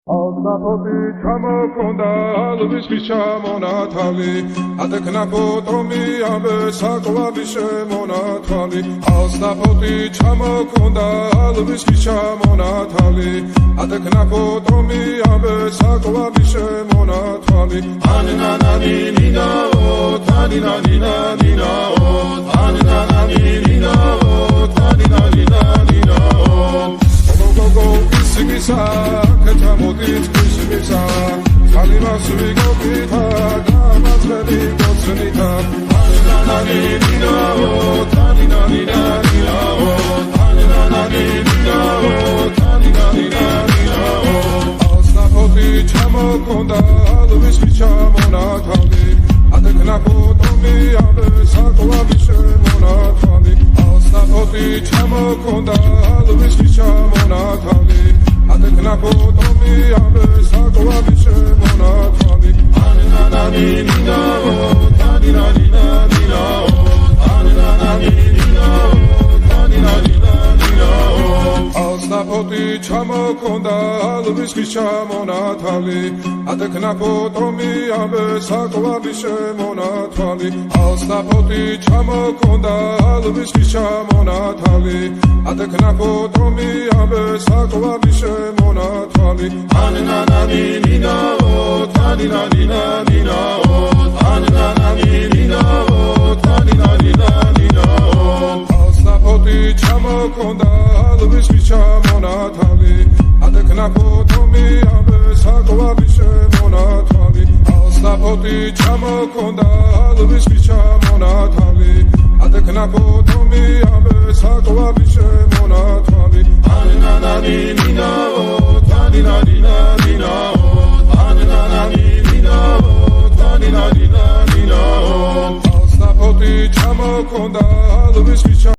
Alnapoti ჩამოქონდა ალვის ჩამონათალი ატეკნა ფოტომი ამე საკვალი შემონათალი ალნაპoti ჩამოქონდა ალვის ჩამონათალი ატეკნა ფოტომი ამე საკვალი შემონათალი ანანანინინაო თანინანინანინაო ანანანინინაო თანინანინანინაო Sigisa, ketamodit kusimisa, kalimas vigopita, damas veli gotsunita. Anananina-o, taninanina-nina-o, anananina-o, taninanina-nina-o. Alnapoti çamokonda, alvis çamonatali, atekna potomi abe saklavi shemonatali. Alnapoti çamokonda, alvis çamonatali. Atekna potomi abe saklavi shemonatali. Anananina-o, taninanina-nina-o, anananina-o, taninanina-nina-o. Alnapoti çamokonda, alvis çamonatali. Atekna potomi abe saklavi shemonatali. Alnapoti çamokonda, alvis çamonatali. Atekna potomi abe saklavi shemonatali. Anananina-o, taninanina-nina-o, anananina-o, taninanina-nina-o. Alnapoti çamokonda, alvis çamonatali. Atekna potomi abe saklavi shemonatali. Alnapoti çamokonda, alvis çamonatali. Atekna potomi abe saklavi shemonatali. Anananina-o, taninanina-nina-o, anananina-o, taninanina-nina-o. Alnapoti çamokonda, alvis